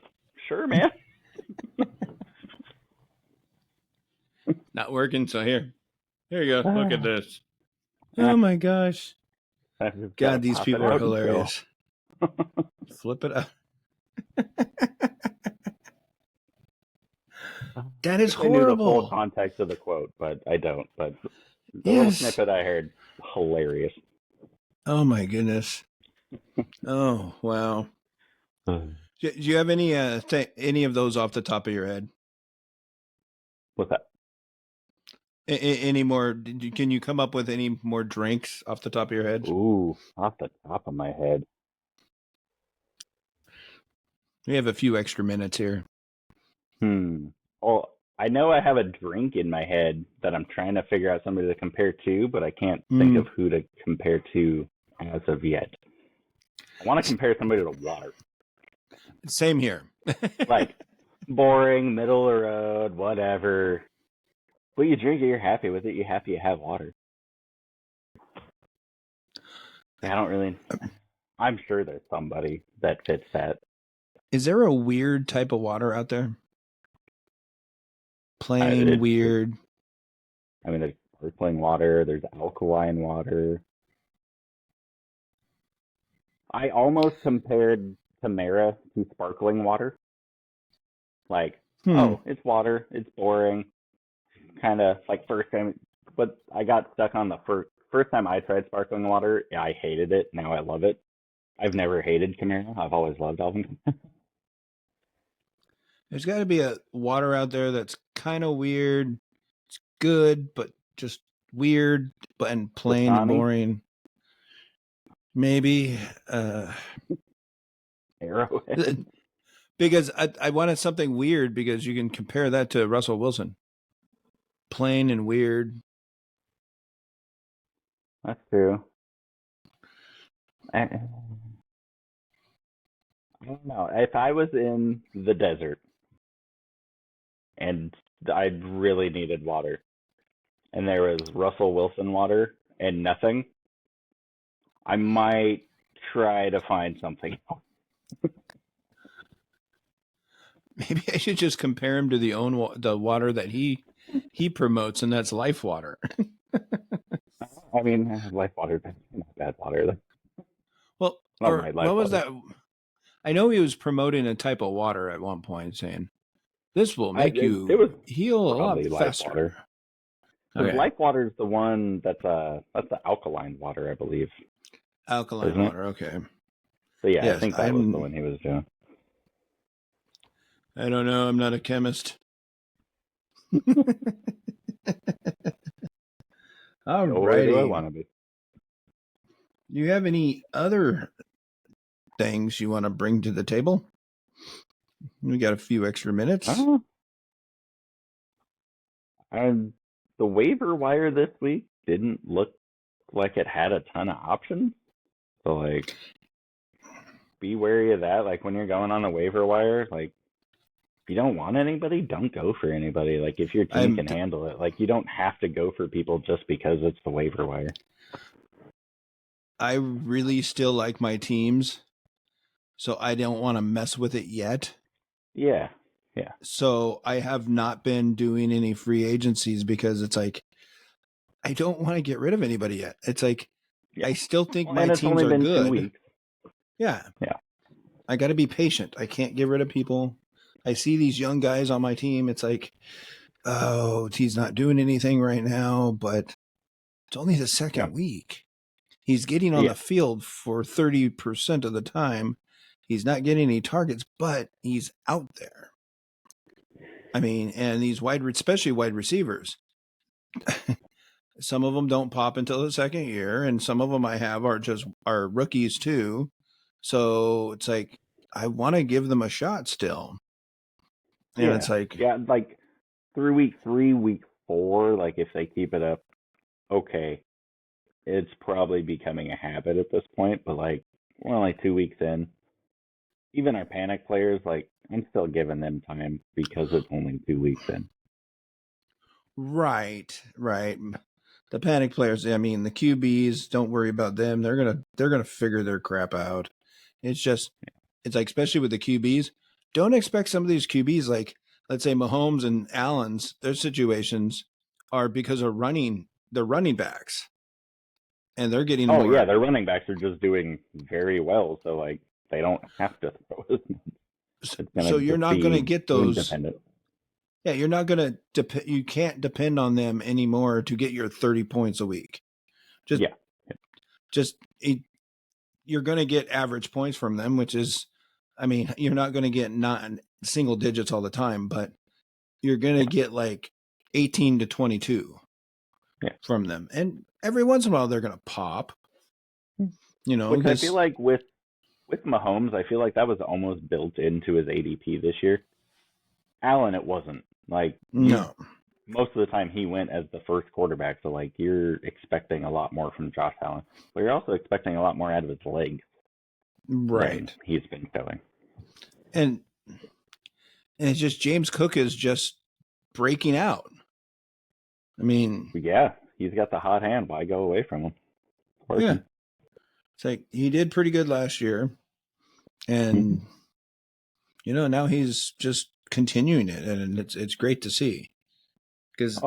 sure, man.
Not working, so here you go. Look at this. Oh my gosh. God, these people are hilarious. Flip it up. That is horrible.
I knew the full context of the quote, but I don't. But the little snippet I heard, hilarious.
Oh my goodness. Oh wow. Do you have any of those off the top of your head?
What's that?
Any more? Can you come up with any more drinks off the top of your head?
Ooh, off the top of my head.
We have a few extra minutes here.
Well, I know I have a drink in my head that I'm trying to figure out somebody to compare to, but I can't think of who to compare to as of yet. I want to compare somebody to water.
Same here.
Like, boring, middle of the road, whatever. But you drink it, you're happy with it. You're happy you have water. I don't really... I'm sure there's somebody that fits that.
Is there a weird type of water out there? Plain weird.
I mean, there's sparkling water. There's alkaline water. I almost compared Tamara to sparkling water. Like, oh, it's water. It's boring. Kind of like first time. But I got stuck on the first time I tried sparkling water. I hated it. Now I love it. I've never hated Camaro. I've always loved Alvin.
There's got to be a water out there that's kind of weird. It's good, but just weird and plain and boring. Maybe.
Arrowhead.
Because I wanted something weird because you can compare that to Russell Wilson. Plain and weird.
That's true. I don't know. If I was in the desert and I really needed water and there was Russell Wilson water and nothing, I might try to find something else.
Maybe I should just compare him to the water that he promotes, and that's Life Water.
I mean, Life Water is not bad water.
Well, what was that? I know he was promoting a type of water at one point, saying this will make you heal a lot faster.
Okay. Life Water is the one that's the alkaline water, I believe.
Alkaline water, okay.
So yeah, yes, I think that was the one he was doing.
I don't know. I'm not a chemist. All right.
Do I want to be?
You have any other things you want to bring to the table? We got a few extra minutes.
The waiver wire this week didn't look like it had a ton of options. So, like, be wary of that. Like, when you're going on the waiver wire, like, you don't want anybody, don't go for anybody. Like, if your team can handle it, like, you don't have to go for people just because it's the waiver wire.
I really still like my teams, so I don't want to mess with it yet.
Yeah.
So I have not been doing any free agencies because it's like, I don't want to get rid of anybody yet. It's like, I still think my teams
only
are
been
good.
2 weeks.
Yeah. I got to be patient. I can't get rid of people. I see these young guys on my team. It's like, oh, he's not doing anything right now, but it's only the second week. He's getting on the field for 30% of the time. He's not getting any targets, but he's out there. I mean, and these especially wide receivers, some of them don't pop until the second year, and some of them I have are rookies too. So it's like, I want to give them a shot still. And it's like,
like through week 3, week 4, like if they keep it up, okay, it's probably becoming a habit at this point. But like, we're only 2 weeks in. Even our panic players, like, I'm still giving them time because it's only 2 weeks in.
Right. The panic players, I mean, the QBs, don't worry about them. They're gonna figure their crap out. It's like, especially with the QBs, don't expect some of these QBs, like let's say Mahomes and Allen's, their situations are because of the running backs, and they're getting more.
Their running backs are just doing very well, so like they don't have to throw as much.
So you're not going to get those.
Independent.
Yeah, you're not going to you can't depend on them anymore to get your 30 points a week. You're going to get average points from them, which is, I mean, you're not going to get not single digits all the time, but you're going to get like 18 to 22 from them. And every once in a while they're going to pop,
Which I feel like with Mahomes, I feel like that was almost built into his ADP this year. Allen, it wasn't. Like,
no.
Most of the time he went as the first quarterback, so like you're expecting a lot more from Josh Allen, but you're also expecting a lot more out of his legs.
Right.
He's been showing.
And it's just James Cook is just breaking out. I mean,
yeah, he's got the hot hand. Why go away from him?
Yeah. It's like he did pretty good last year. And now he's just continuing it, and it's great to see. Because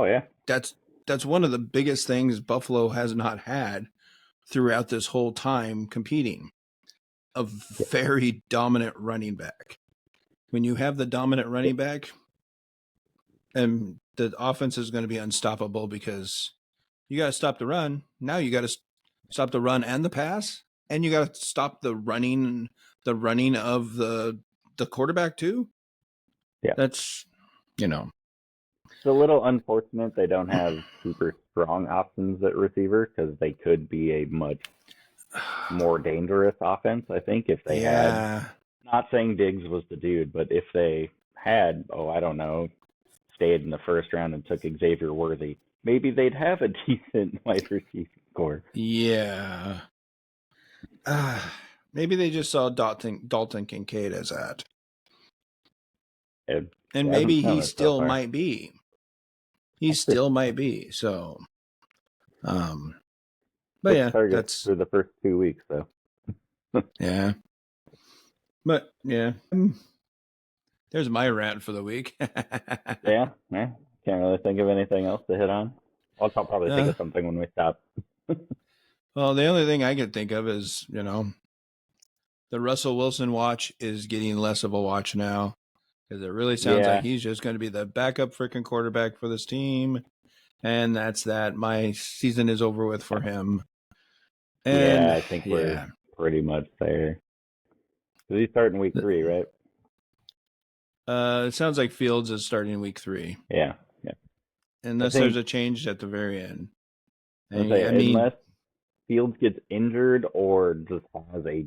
that's one of the biggest things Buffalo has not had throughout this whole time competing. A very dominant running back. When you have the dominant running back, and the offense is going to be unstoppable because you got to stop the run. Now you got to stop the run and the pass, and you got to stop the running of the quarterback too.
Yeah.
That's,
It's a little unfortunate they don't have super strong options at receiver because they could be a much more dangerous offense, I think, if they had. Not saying Diggs was the dude, but if they had, I don't know, stayed in the first round and took Xavier Worthy, maybe they'd have a decent wide receiver core.
Yeah. Maybe they just saw Dalton Kincaid as that. And maybe he still might be. He still might be. So, but yeah, that's
for the first 2 weeks, though.
Yeah. But yeah, there's my rant for the week.
yeah. Can't really think of anything else to hit on. I'll probably think of something when we stop.
Well, the only thing I can think of is, the Russell Wilson watch is getting less of a watch now, because it really sounds like he's just going to be the backup freaking quarterback for this team. And that's that. My season is over with for him. And
I think we're pretty much there. So he's starting week 3, right?
It sounds like Fields is starting week 3.
Yeah.
Unless there's a change at the very end.
Unless Fields gets injured or just has a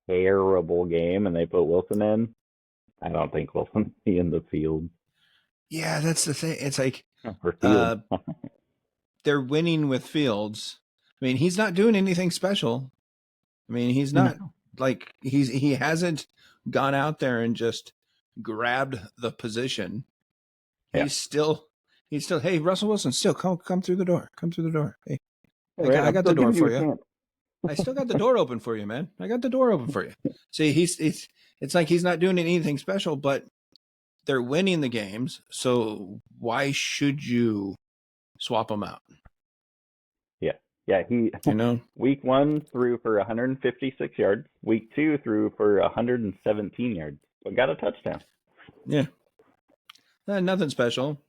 terrible game and they put Wilson in, I don't think Wilson's in the field.
Yeah, that's the thing. It's like they're winning with Fields. I mean, he's not doing anything special. I mean, he's not like he hasn't gone out there and just grabbed the position,
Yeah.
he's still, hey, Russell Wilson, still come through the door. Come through the door. Hey,
Right,
I got the door for you.
Chance.
I still got the door open for you, man. I got the door open for you. See, it's like he's not doing anything special, but they're winning the games. So why should you swap them out?
Yeah, he week 1 threw for 156 yards. Week 2 threw for 117 yards, but got a touchdown.
Yeah, nothing special.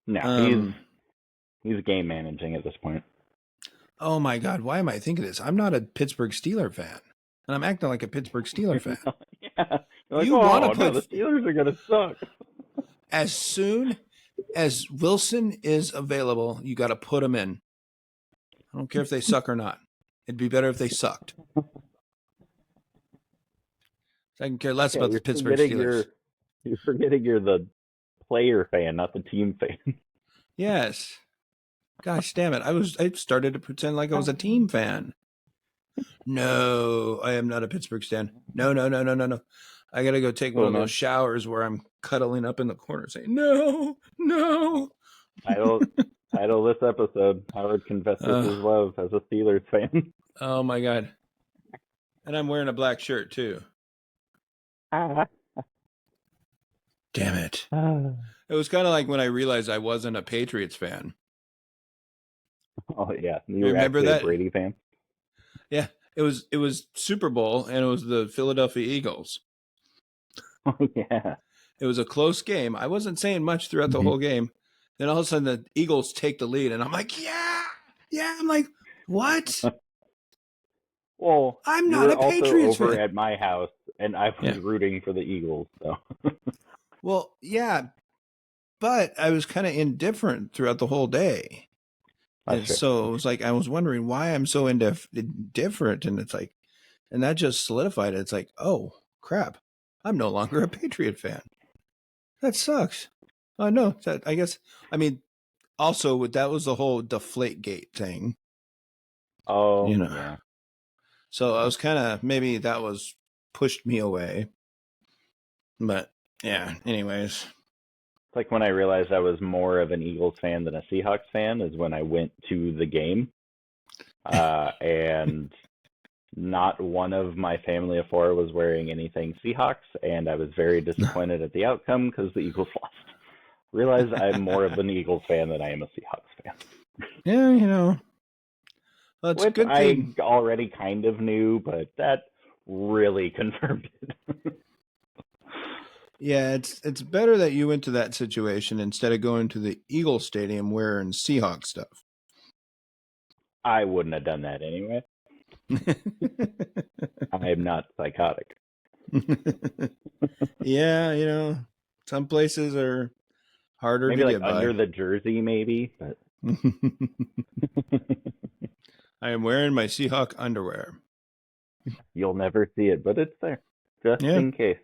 No, he's game managing at this point.
Oh my God, why am I thinking this? I'm not a Pittsburgh Steeler fan, and I'm acting like a Pittsburgh Steeler fan.
Yeah, like,
you want to put
the Steelers are gonna suck.
As soon as Wilson is available, you got to put him in. I don't care if they suck or not. It'd be better if they sucked. I can care less about the Pittsburgh Steelers.
You're forgetting you're the player fan, not the team fan.
Yes. Gosh damn it. I started to pretend like I was a team fan. No, I am not a Pittsburgh fan. No. I got to go take one of those showers where I'm cuddling up in the corner saying, no.
Title this episode, Howard confesses his love as a Steelers fan.
Oh my God. And I'm wearing a black shirt too. Damn it. It was kind of like when I realized I wasn't a Patriots fan.
Oh yeah.
You remember that?
A Brady fan?
Yeah. It was Super Bowl and it was the Philadelphia Eagles.
Oh yeah.
It was a close game. I wasn't saying much throughout the whole game. Then all of a sudden the Eagles take the lead and I'm like, yeah. I'm like, what?
Well,
I'm not a Patriots
fan. Over
fan.
at my house and I was rooting for the Eagles. So.
Well, yeah, but I was kind of indifferent throughout the whole day. And so it was like, I was wondering why I'm so indifferent. And it's like, and that just solidified it. It's like, oh, crap. I'm no longer a Patriot fan. That sucks. Oh, no. I guess, I mean, also, that was the whole Deflategate thing.
Oh, yeah.
So I was kind of, maybe that was pushed me away. But yeah, anyways.
It's like when I realized I was more of an Eagles fan than a Seahawks fan is when I went to the game. And not one of my family of 4 was wearing anything Seahawks, and I was very disappointed at the outcome because the Eagles lost. Realized I'm more of an Eagles fan than I am a Seahawks fan.
Yeah, well, it's
which
a good thing.
I already kind of knew, but that really confirmed it.
Yeah, it's better that you went to that situation instead of going to the Eagle Stadium wearing Seahawks stuff.
I wouldn't have done that anyway. I am not psychotic.
Yeah, some places are harder
maybe
to
like
get by.
Under the jersey, maybe. But
I am wearing my Seahawk underwear.
You'll never see it, but it's there, just in case.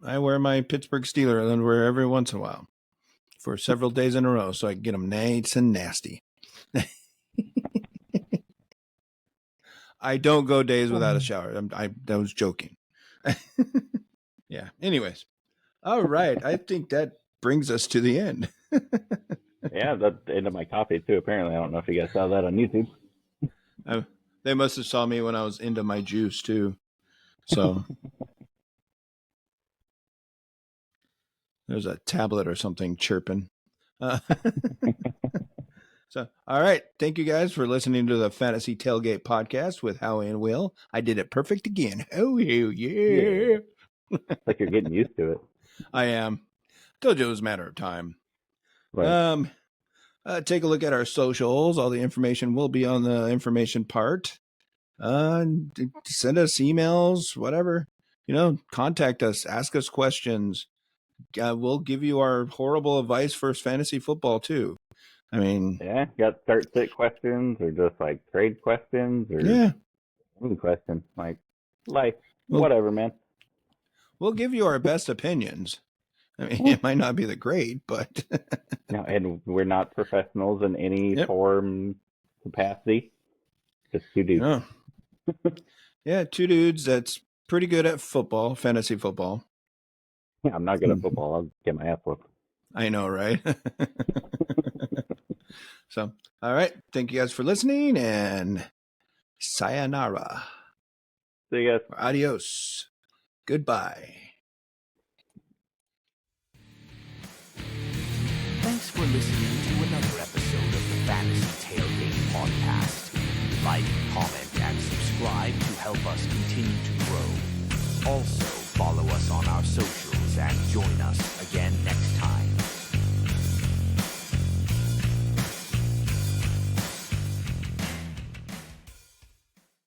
I wear my Pittsburgh Steelers underwear every once in a while for several days in a row so I can get them nice and nasty. I don't go days without a shower. I was joking. Yeah. Anyways. All right. I think that brings us to the end.
Yeah, that's the end of my coffee too, apparently. I don't know if you guys saw that on YouTube.
They must have saw me when I was into my juice too. So there's a tablet or something chirping. So, all right. Thank you guys for listening to the Fantasy Tailgate podcast with Howie and Will. I did it perfect again. Oh, yeah.
It's like you're getting used to it.
I am. Told you it was a matter of time.
Right.
Take a look at our socials. All the information will be on the information part. Send us emails, whatever. Contact us. Ask us questions. We'll give you our horrible advice for fantasy football, too. I mean,
yeah, got start-sit questions or just like trade questions or any questions like life, whatever, man.
We'll give you our best opinions. I mean, it might not be the great, but
no, and we're not professionals in any form capacity. Just 2 dudes.
Yeah, 2 dudes that's pretty good at football, fantasy football.
Yeah, I'm not good at football. I'll get my ass whooped.
I know, right? So, all right. Thank you guys for listening, and sayonara.
See you guys.
Adios. Goodbye.
Thanks for listening to another episode of the Fantasy Tailgate Podcast. Like, comment, and subscribe to help us continue to grow. Also, follow us on our socials and join us again next